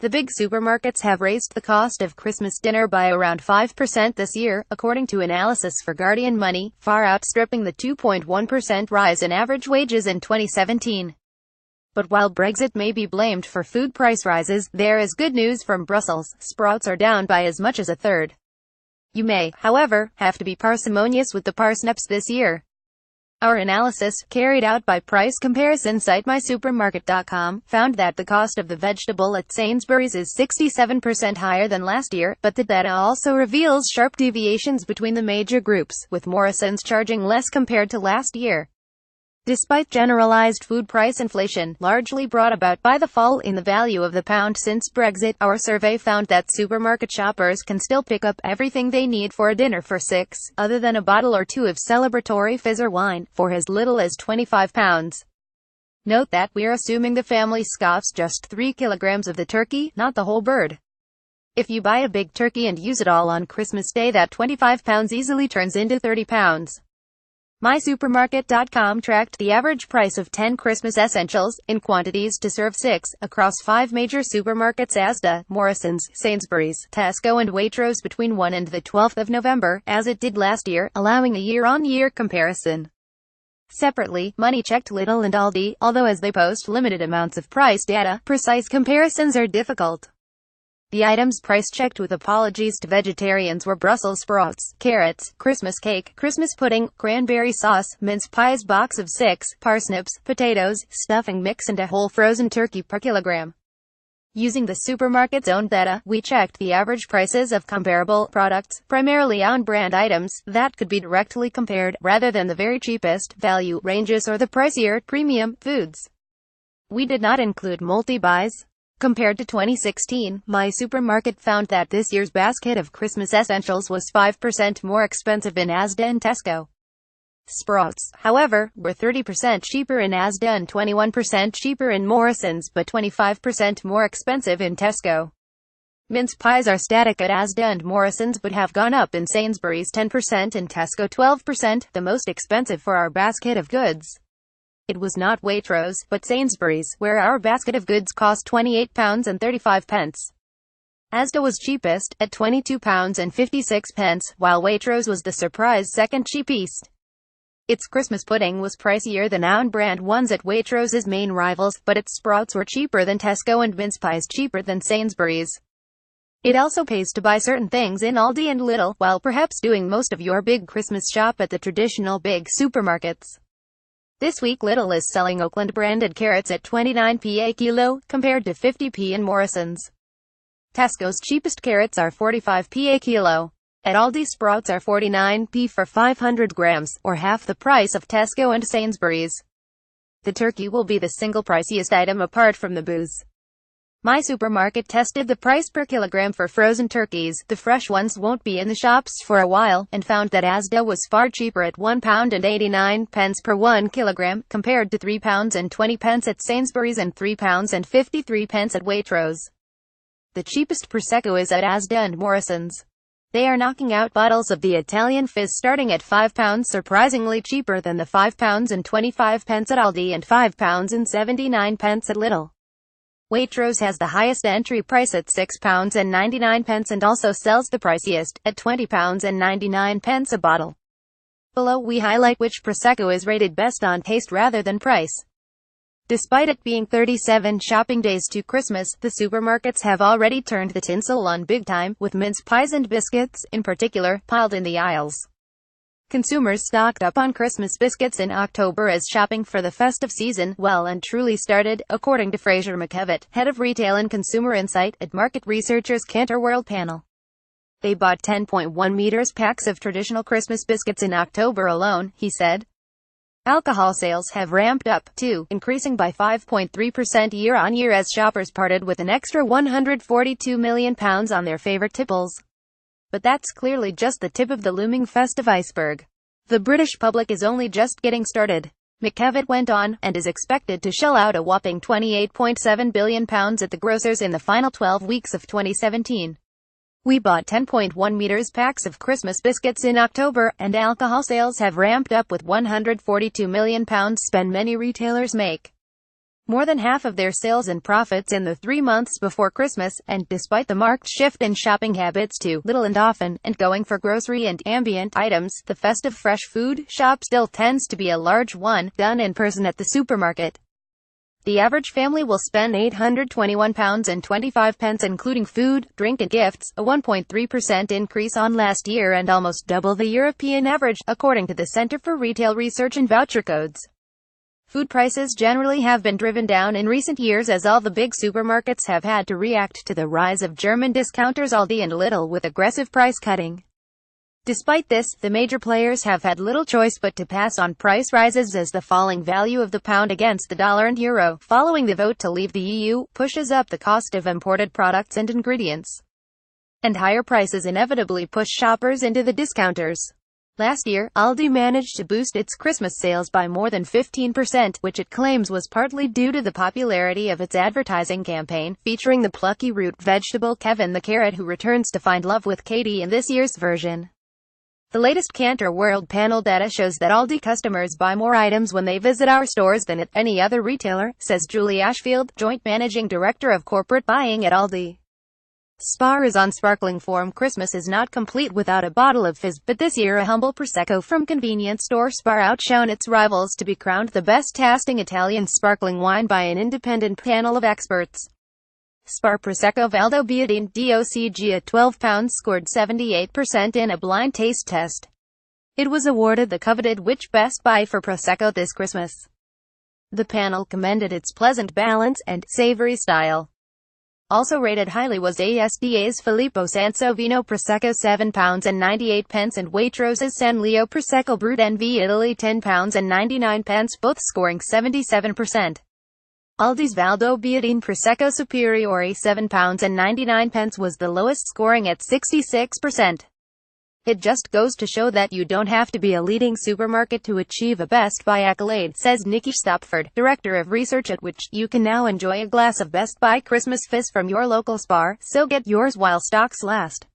The big supermarkets have raised the cost of Christmas dinner by around 5% this year, according to analysis for Guardian Money, far outstripping the 2.1% rise in average wages in 2017. But while Brexit may be blamed for food price rises, there is good news from Brussels. Sprouts are down by as much as a third. You may, however, have to be parsimonious with the parsnips this year. Our analysis, carried out by price comparison site mysupermarket.com, found that the cost of the vegetable at Sainsbury's is 67% higher than last year, but the data also reveals sharp deviations between the major groups, with Morrison's charging less compared to last year. Despite generalized food price inflation, largely brought about by the fall in the value of the pound since Brexit, our survey found that supermarket shoppers can still pick up everything they need for a dinner for £6, other than a bottle or two of celebratory fizz or wine, for as little as £25. Note that we're assuming the family scoffs just 3 kilograms of the turkey, not the whole bird. If you buy a big turkey and use it all on Christmas Day, that £25 easily turns into £30. MySupermarket.com tracked the average price of 10 Christmas essentials, in quantities to serve 6, across 5 major supermarkets: Asda, Morrison's, Sainsbury's, Tesco and Waitrose between 1 and the 12th of November, as it did last year, allowing a year-on-year comparison. Separately, Money checked Lidl and Aldi, although as they post limited amounts of price data, precise comparisons are difficult. The items price-checked with apologies to vegetarians were Brussels sprouts, carrots, Christmas cake, Christmas pudding, cranberry sauce, mince pies box of 6, parsnips, potatoes, stuffing mix and a whole frozen turkey per kilogram. Using the supermarket's own data, we checked the average prices of comparable products, primarily on-brand items, that could be directly compared, rather than the very cheapest value ranges or the pricier premium foods. We did not include multi-buys. Compared to 2016, My Supermarket found that this year's basket of Christmas essentials was 5% more expensive in Asda and Tesco. Sprouts, however, were 30% cheaper in Asda and 21% cheaper in Morrison's, but 25% more expensive in Tesco. Mince pies are static at Asda and Morrison's but have gone up in Sainsbury's 10% and Tesco 12%, the most expensive for our basket of goods. It was not Waitrose, but Sainsbury's, where our basket of goods cost £28.35. Asda was cheapest, at £22.56, while Waitrose was the surprise second cheapest. Its Christmas pudding was pricier than on-brand ones at Waitrose's main rivals, but its sprouts were cheaper than Tesco and mince pies cheaper than Sainsbury's. It also pays to buy certain things in Aldi and Lidl, while perhaps doing most of your big Christmas shop at the traditional big supermarkets. This week Lidl is selling Oakland-branded carrots at 29p a kilo, compared to 50p in Morrison's. Tesco's cheapest carrots are 45p a kilo. At Aldi, sprouts are 49p for 500 grams, or half the price of Tesco and Sainsbury's. The turkey will be the single priciest item apart from the booze. My Supermarket tested the price per kilogram for frozen turkeys, the fresh ones won't be in the shops for a while, and found that Asda was far cheaper at £1.89 per 1 kilogram, compared to £3.20 at Sainsbury's and £3.53 at Waitrose. The cheapest Prosecco is at Asda and Morrison's. They are knocking out bottles of the Italian fizz starting at £5, surprisingly cheaper than the £5.25 at Aldi and £5.79 at Lidl. Waitrose has the highest entry price at £6.99 and also sells the priciest, at £20.99 a bottle. Below we highlight which Prosecco is rated best on taste rather than price. Despite it being 37 shopping days to Christmas, the supermarkets have already turned the tinsel on big time, with mince pies and biscuits, in particular, piled in the aisles. Consumers stocked up on Christmas biscuits in October as shopping for the festive season well and truly started, according to Fraser McKevitt, head of Retail and Consumer Insight at market researchers Kantar World Panel. They bought 10.1 meters packs of traditional Christmas biscuits in October alone, he said. Alcohol sales have ramped up, too, increasing by 5.3% year-on-year as shoppers parted with an extra £142 million on their favorite tipples. But that's clearly just the tip of the looming festive iceberg. The British public is only just getting started, McKevitt went on, and is expected to shell out a whopping £28.7 billion at the grocers in the final 12 weeks of 2017. We bought 10.1 meters packs of Christmas biscuits in October, and alcohol sales have ramped up with £142 million spend, many retailers make. more than half of their sales and profits in the 3 months before Christmas, and despite the marked shift in shopping habits to little and often, and going for grocery and ambient items, the festive fresh food shop still tends to be a large one, done in person at the supermarket. The average family will spend £821.25 including food, drink and gifts, a 1.3% increase on last year and almost double the European average, according to the Centre for Retail Research and Voucher Codes. Food prices generally have been driven down in recent years as all the big supermarkets have had to react to the rise of German discounters Aldi and Lidl with aggressive price cutting. Despite this, the major players have had little choice but to pass on price rises as the falling value of the pound against the dollar and euro, following the vote to leave the EU, pushes up the cost of imported products and ingredients. And higher prices inevitably push shoppers into the discounters. Last year, Aldi managed to boost its Christmas sales by more than 15%, which it claims was partly due to the popularity of its advertising campaign, featuring the plucky root vegetable Kevin the carrot who returns to find love with Katie in this year's version. The latest Kantar World panel data shows that Aldi customers buy more items when they visit our stores than at any other retailer, says Julie Ashfield, Joint Managing Director of Corporate Buying at Aldi. Spar is on sparkling form. Christmas is not complete without a bottle of fizz, but this year a humble Prosecco from convenience store Spar outshone its rivals to be crowned the best-tasting Italian sparkling wine by an independent panel of experts. Spar Prosecco Valdobbiadene DOCG at £12 scored 78% in a blind taste test. It was awarded the coveted Which Best Buy for Prosecco this Christmas. The panel commended its pleasant balance and savory style. Also rated highly was ASDA's Filippo Sansovino Prosecco £7.98 and Waitrose's San Leo Prosecco Brut NV Italy £10.99, both scoring 77%. Aldi's Valdobbiadene Prosecco Superiore £7.99 was the lowest, scoring at 66%. It just goes to show that you don't have to be a leading supermarket to achieve a Best Buy accolade, says Nikki Stopford, Director of Research at which. You can now enjoy a glass of Best Buy Christmas Fizz from your local Spar, so get yours while stocks last.